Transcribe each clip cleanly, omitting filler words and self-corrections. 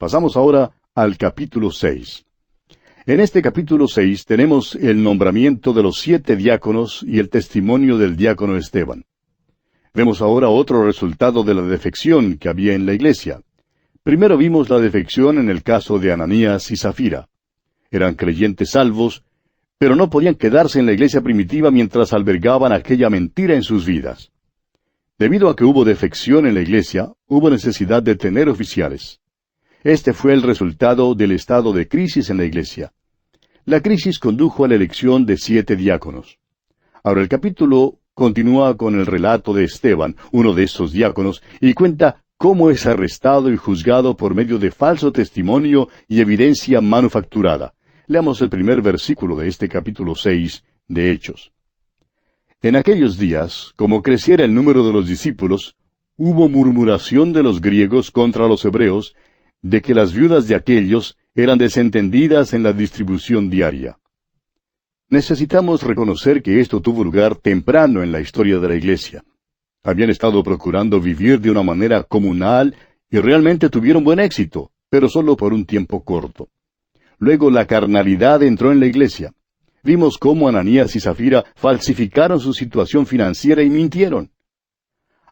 Pasamos ahora al capítulo 6. En este capítulo 6 tenemos el nombramiento de los 7 diáconos y el testimonio del diácono Esteban. Vemos ahora otro resultado de la defección que había en la iglesia. Primero vimos la defección en el caso de Ananías y Zafira. Eran creyentes salvos, pero no podían quedarse en la iglesia primitiva mientras albergaban aquella mentira en sus vidas. Debido a que hubo defección en la iglesia, hubo necesidad de tener oficiales. Este fue el resultado del estado de crisis en la iglesia. La crisis condujo a la elección de 7 diáconos. Ahora el capítulo continúa con el relato de Esteban, uno de estos diáconos, y cuenta cómo es arrestado y juzgado por medio de falso testimonio y evidencia manufacturada. Leamos el primer versículo de este capítulo 6 de Hechos. En aquellos días, como creciera el número de los discípulos, hubo murmuración de los griegos contra los hebreos, de que las viudas de aquellos eran desentendidas en la distribución diaria. Necesitamos reconocer que esto tuvo lugar temprano en la historia de la iglesia. Habían estado procurando vivir de una manera comunal y realmente tuvieron buen éxito, pero solo por un tiempo corto. Luego la carnalidad entró en la iglesia. Vimos cómo Ananías y Zafira falsificaron su situación financiera y mintieron.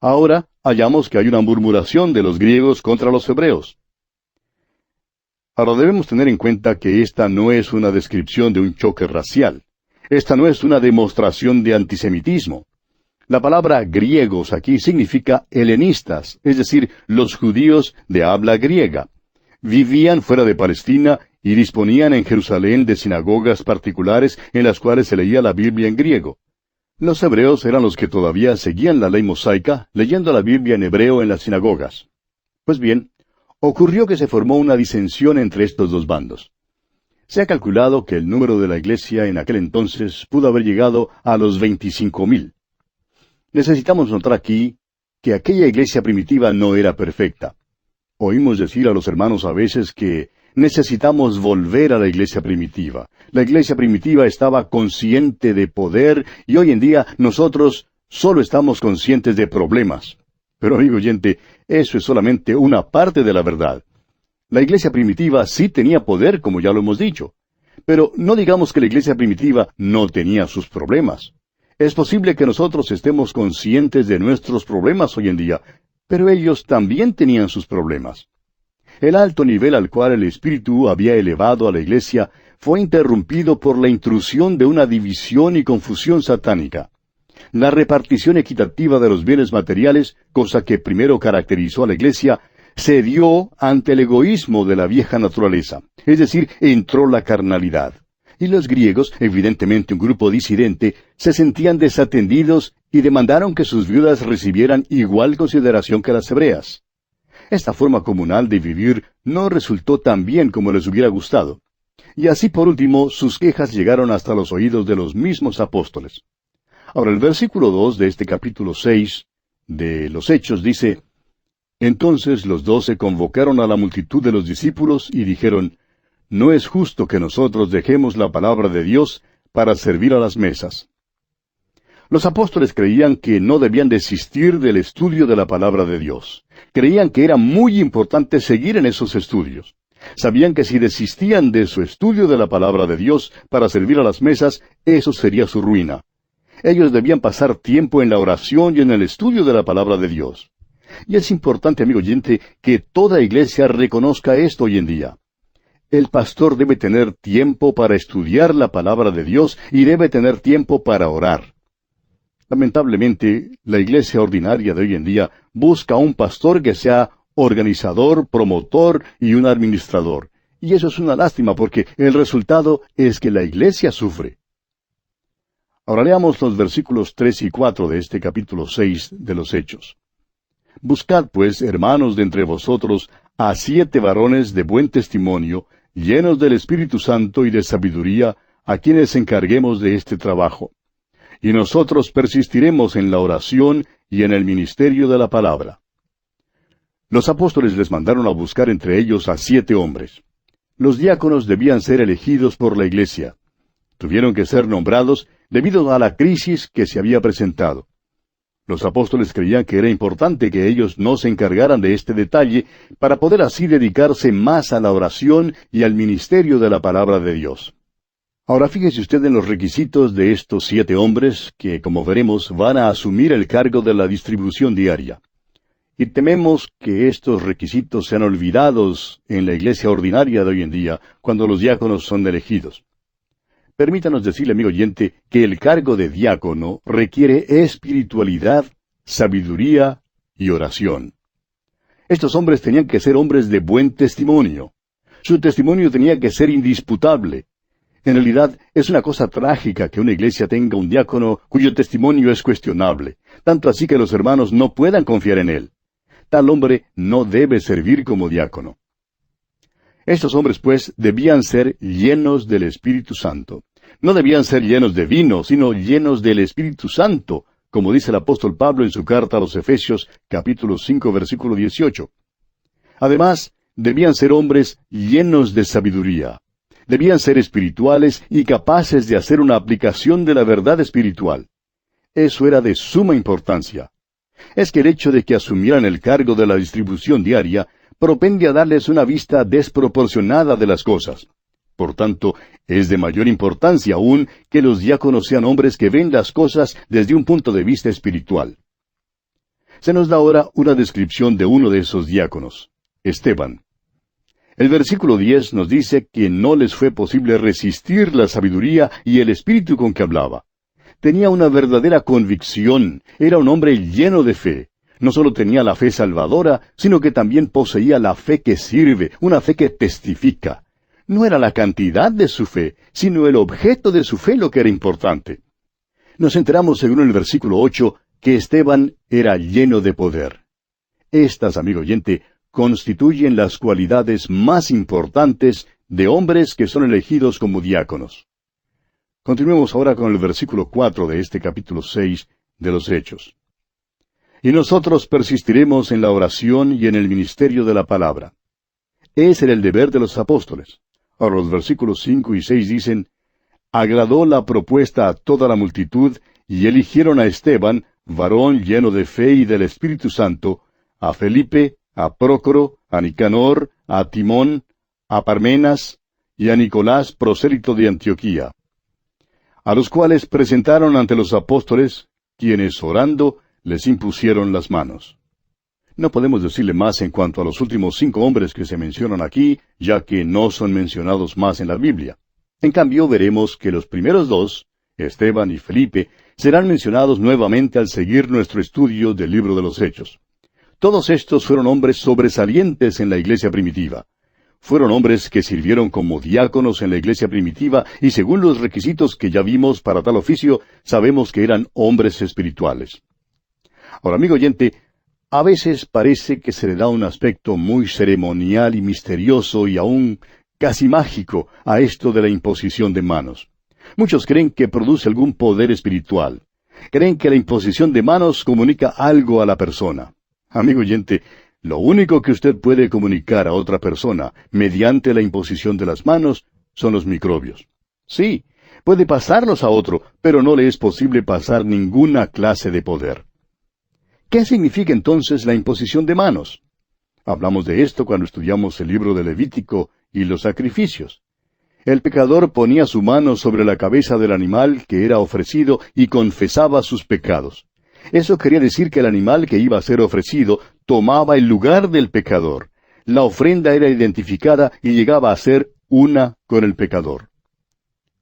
Ahora hallamos que hay una murmuración de los griegos contra los hebreos. Ahora debemos tener en cuenta que esta no es una descripción de un choque racial. Esta no es una demostración de antisemitismo. La palabra griegos aquí significa helenistas, es decir, los judíos de habla griega. Vivían fuera de Palestina y disponían en Jerusalén de sinagogas particulares en las cuales se leía la Biblia en griego. Los hebreos eran los que todavía seguían la ley mosaica, leyendo la Biblia en hebreo en las sinagogas. Pues bien, ocurrió que se formó una disensión entre estos dos bandos. Se ha calculado que el número de la iglesia en aquel entonces pudo haber llegado a los 25,000. Necesitamos notar aquí que aquella iglesia primitiva no era perfecta. Oímos decir a los hermanos a veces que necesitamos volver a la iglesia primitiva. La iglesia primitiva estaba consciente de poder y hoy en día nosotros solo estamos conscientes de problemas. Pero amigo oyente, eso es solamente una parte de la verdad. La iglesia primitiva sí tenía poder, como ya lo hemos dicho. Pero no digamos que la iglesia primitiva no tenía sus problemas. Es posible que nosotros estemos conscientes de nuestros problemas hoy en día, pero ellos también tenían sus problemas. El alto nivel al cual el Espíritu había elevado a la iglesia fue interrumpido por la intrusión de una división y confusión satánica. La repartición equitativa de los bienes materiales, cosa que primero caracterizó a la iglesia, se dio ante el egoísmo de la vieja naturaleza, es decir, entró la carnalidad. Y los griegos, evidentemente un grupo disidente, se sentían desatendidos y demandaron que sus viudas recibieran igual consideración que las hebreas. Esta forma comunal de vivir no resultó tan bien como les hubiera gustado. Y así por último, sus quejas llegaron hasta los oídos de los mismos apóstoles. Ahora el versículo 2 de este capítulo 6 de los Hechos dice: Entonces los 12 convocaron a la multitud de los discípulos y dijeron: No es justo que nosotros dejemos la palabra de Dios para servir a las mesas. Los apóstoles creían que no debían desistir del estudio de la palabra de Dios. Creían que era muy importante seguir en esos estudios. Sabían que si desistían de su estudio de la palabra de Dios para servir a las mesas, eso sería su ruina. Ellos debían pasar tiempo en la oración y en el estudio de la palabra de Dios. Y es importante, amigo oyente, que toda iglesia reconozca esto hoy en día. El pastor debe tener tiempo para estudiar la palabra de Dios y debe tener tiempo para orar. Lamentablemente, la iglesia ordinaria de hoy en día busca un pastor que sea organizador, promotor y un administrador. Y eso es una lástima porque el resultado es que la iglesia sufre. Ahora leamos los versículos 3 y 4 de este capítulo 6 de los Hechos. Buscad, pues, hermanos de entre vosotros, a 7 varones de buen testimonio, llenos del Espíritu Santo y de sabiduría, a quienes encarguemos de este trabajo. Y nosotros persistiremos en la oración y en el ministerio de la palabra. Los apóstoles les mandaron a buscar entre ellos a 7 hombres. Los diáconos debían ser elegidos por la iglesia. Tuvieron que ser nombrados debido a la crisis que se había presentado. Los apóstoles creían que era importante que ellos no se encargaran de este detalle para poder así dedicarse más a la oración y al ministerio de la palabra de Dios. Ahora fíjese usted en los requisitos de estos 7 hombres que, como veremos, van a asumir el cargo de la distribución diaria. Y tememos que estos requisitos sean olvidados en la iglesia ordinaria de hoy en día, cuando los diáconos son elegidos. Permítanos decirle, amigo oyente, que el cargo de diácono requiere espiritualidad, sabiduría y oración. Estos hombres tenían que ser hombres de buen testimonio. Su testimonio tenía que ser indisputable. En realidad, es una cosa trágica que una iglesia tenga un diácono cuyo testimonio es cuestionable, tanto así que los hermanos no puedan confiar en él. Tal hombre no debe servir como diácono. Estos hombres, pues, debían ser llenos del Espíritu Santo. No debían ser llenos de vino, sino llenos del Espíritu Santo, como dice el apóstol Pablo en su carta a los Efesios, capítulo 5, versículo 18. Además, debían ser hombres llenos de sabiduría. Debían ser espirituales y capaces de hacer una aplicación de la verdad espiritual. Eso era de suma importancia. Es que el hecho de que asumieran el cargo de la distribución diaria propende a darles una vista desproporcionada de las cosas. Por tanto, es de mayor importancia aún que los diáconos sean hombres que ven las cosas desde un punto de vista espiritual. Se nos da ahora una descripción de uno de esos diáconos, Esteban. El versículo 10 nos dice que no les fue posible resistir la sabiduría y el espíritu con que hablaba. Tenía una verdadera convicción, era un hombre lleno de fe. No solo tenía la fe salvadora, sino que también poseía la fe que sirve, una fe que testifica. No era la cantidad de su fe, sino el objeto de su fe lo que era importante. Nos enteramos, según el versículo 8, que Esteban era lleno de poder. Estas, amigo oyente, constituyen las cualidades más importantes de hombres que son elegidos como diáconos. Continuemos ahora con el versículo 4 de este capítulo 6 de los Hechos. Y nosotros persistiremos en la oración y en el ministerio de la palabra. Ese era el deber de los apóstoles. Ahora los versículos 5 y 6 dicen, agradó la propuesta a toda la multitud, y eligieron a Esteban, varón lleno de fe y del Espíritu Santo, a Felipe, a Prócoro, a Nicanor, a Timón, a Parmenas, y a Nicolás, prosélito de Antioquía, a los cuales presentaron ante los apóstoles, quienes orando les impusieron las manos. No podemos decirle más en cuanto a los últimos 5 hombres que se mencionan aquí, ya que no son mencionados más en la Biblia. En cambio, veremos que los primeros 2, Esteban y Felipe, serán mencionados nuevamente al seguir nuestro estudio del libro de los Hechos. Todos estos fueron hombres sobresalientes en la iglesia primitiva. Fueron hombres que sirvieron como diáconos en la iglesia primitiva y según los requisitos que ya vimos para tal oficio, sabemos que eran hombres espirituales. Ahora, amigo oyente, a veces parece que se le da un aspecto muy ceremonial y misterioso y aún casi mágico a esto de la imposición de manos. Muchos creen que produce algún poder espiritual. Creen que la imposición de manos comunica algo a la persona. Amigo oyente, lo único que usted puede comunicar a otra persona mediante la imposición de las manos son los microbios. Sí, puede pasarlos a otro, pero no le es posible pasar ninguna clase de poder. ¿Qué significa entonces la imposición de manos? Hablamos de esto cuando estudiamos el libro de Levítico y los sacrificios. El pecador ponía su mano sobre la cabeza del animal que era ofrecido y confesaba sus pecados. Eso quería decir que el animal que iba a ser ofrecido tomaba el lugar del pecador. La ofrenda era identificada y llegaba a ser una con el pecador.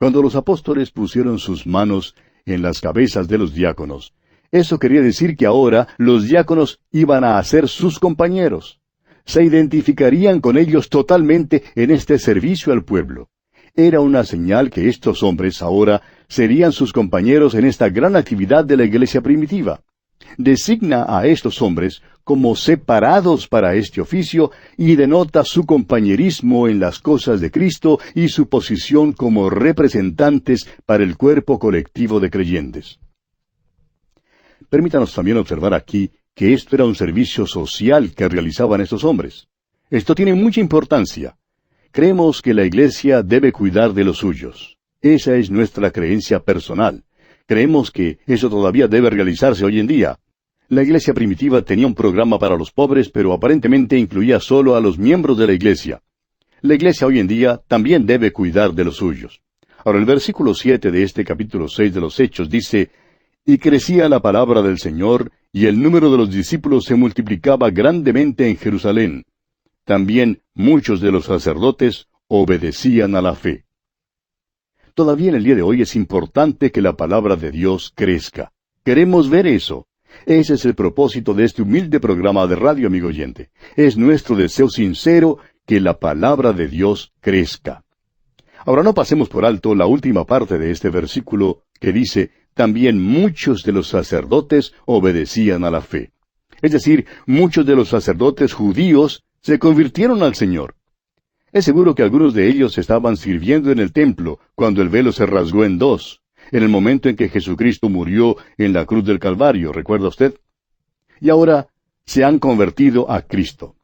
Cuando los apóstoles pusieron sus manos en las cabezas de los diáconos, eso quería decir que ahora los diáconos iban a ser sus compañeros. Se identificarían con ellos totalmente en este servicio al pueblo. Era una señal que estos hombres ahora serían sus compañeros en esta gran actividad de la iglesia primitiva. Designa a estos hombres como separados para este oficio y denota su compañerismo en las cosas de Cristo y su posición como representantes para el cuerpo colectivo de creyentes. Permítanos también observar aquí que esto era un servicio social que realizaban estos hombres. Esto tiene mucha importancia. Creemos que la iglesia debe cuidar de los suyos. Esa es nuestra creencia personal. Creemos que eso todavía debe realizarse hoy en día. La iglesia primitiva tenía un programa para los pobres, pero aparentemente incluía solo a los miembros de la iglesia. La iglesia hoy en día también debe cuidar de los suyos. Ahora, el versículo 7 de este capítulo 6 de los Hechos dice: «Y crecía la palabra del Señor, y el número de los discípulos se multiplicaba grandemente en Jerusalén. También muchos de los sacerdotes obedecían a la fe». Todavía en el día de hoy es importante que la palabra de Dios crezca. Queremos ver eso. Ese es el propósito de este humilde programa de radio, amigo oyente. Es nuestro deseo sincero que la palabra de Dios crezca. Ahora no pasemos por alto la última parte de este versículo que dice: «También muchos de los sacerdotes obedecían a la fe». Es decir, muchos de los sacerdotes judíos se convirtieron al Señor. Es seguro que algunos de ellos estaban sirviendo en el templo cuando el velo se rasgó en dos, en el momento en que Jesucristo murió en la cruz del Calvario, ¿recuerda usted? Y ahora se han convertido a Cristo.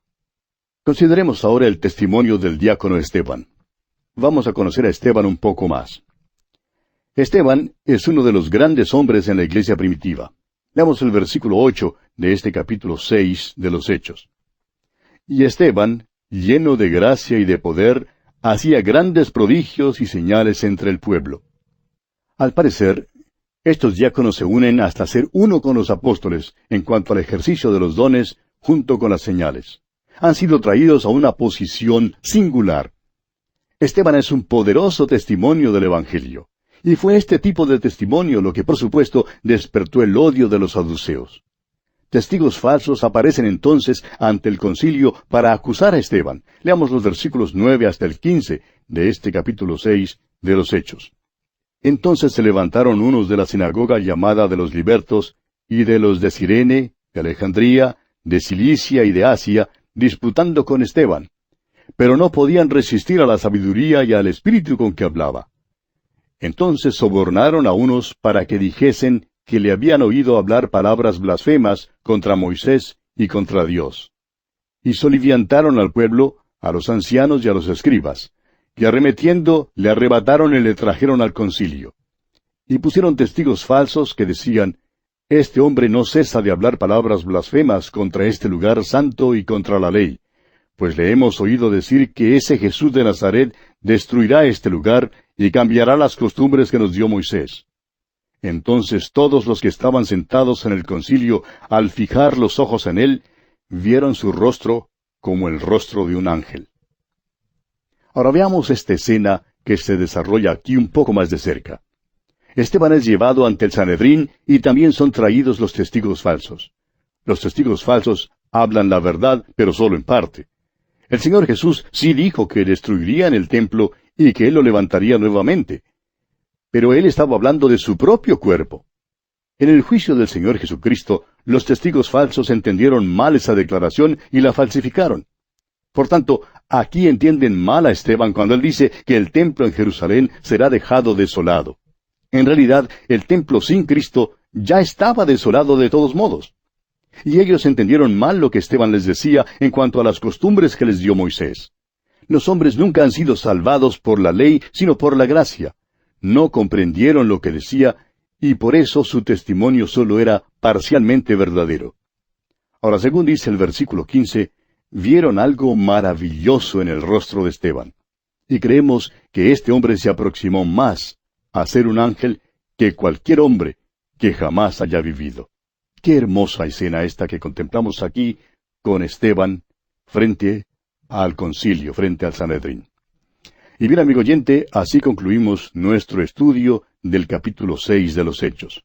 Consideremos ahora el testimonio del diácono Esteban. Vamos a conocer a Esteban un poco más. Esteban es uno de los grandes hombres en la iglesia primitiva. Leamos el versículo 8 de este capítulo 6 de los Hechos. «Y Esteban, lleno de gracia y de poder, hacía grandes prodigios y señales entre el pueblo». Al parecer, estos diáconos se unen hasta ser uno con los apóstoles en cuanto al ejercicio de los dones junto con las señales. Han sido traídos a una posición singular. Esteban es un poderoso testimonio del Evangelio. Y fue este tipo de testimonio lo que, por supuesto, despertó el odio de los saduceos. Testigos falsos aparecen entonces ante el concilio para acusar a Esteban. Leamos los versículos 9 hasta el 15 de este capítulo 6 de los Hechos. «Entonces se levantaron unos de la sinagoga llamada de los libertos, y de los de Cirene, de Alejandría, de Cilicia y de Asia, disputando con Esteban. Pero no podían resistir a la sabiduría y al espíritu con que hablaba. Entonces sobornaron a unos para que dijesen que le habían oído hablar palabras blasfemas contra Moisés y contra Dios. Y soliviantaron al pueblo, a los ancianos y a los escribas, y arremetiendo le arrebataron y le trajeron al concilio. Y pusieron testigos falsos que decían: «Este hombre no cesa de hablar palabras blasfemas contra este lugar santo y contra la ley, pues le hemos oído decir que ese Jesús de Nazaret destruirá este lugar y cambiará las costumbres que nos dio Moisés». Entonces todos los que estaban sentados en el concilio, al fijar los ojos en él, vieron su rostro como el rostro de un ángel. Ahora veamos esta escena que se desarrolla aquí un poco más de cerca. Esteban es llevado ante el Sanedrín y también son traídos los testigos falsos. Los testigos falsos hablan la verdad, pero solo en parte. El Señor Jesús sí dijo que destruirían el templo y que Él lo levantaría nuevamente. Pero Él estaba hablando de su propio cuerpo. En el juicio del Señor Jesucristo, los testigos falsos entendieron mal esa declaración y la falsificaron. Por tanto, aquí entienden mal a Esteban cuando él dice que el templo en Jerusalén será dejado desolado. En realidad, el templo sin Cristo ya estaba desolado de todos modos. Y ellos entendieron mal lo que Esteban les decía en cuanto a las costumbres que les dio Moisés. Los hombres nunca han sido salvados por la ley, sino por la gracia. No comprendieron lo que decía, y por eso su testimonio solo era parcialmente verdadero. Ahora, según dice el versículo 15, vieron algo maravilloso en el rostro de Esteban. Y creemos que este hombre se aproximó más a ser un ángel que cualquier hombre que jamás haya vivido. Qué hermosa escena esta que contemplamos aquí con Esteban frente al concilio, frente al Sanedrín. Y bien, amigo oyente, así concluimos nuestro estudio del capítulo 6 de los Hechos.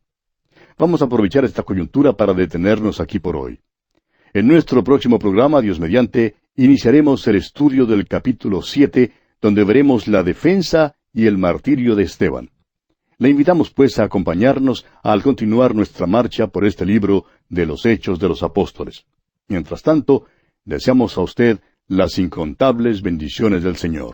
Vamos a aprovechar esta coyuntura para detenernos aquí por hoy. En nuestro próximo programa, Dios mediante, iniciaremos el estudio del capítulo 7, donde veremos la defensa y el martirio de Esteban. Le invitamos pues a acompañarnos al continuar nuestra marcha por este libro de los Hechos de los Apóstoles. Mientras tanto, deseamos a usted las incontables bendiciones del Señor.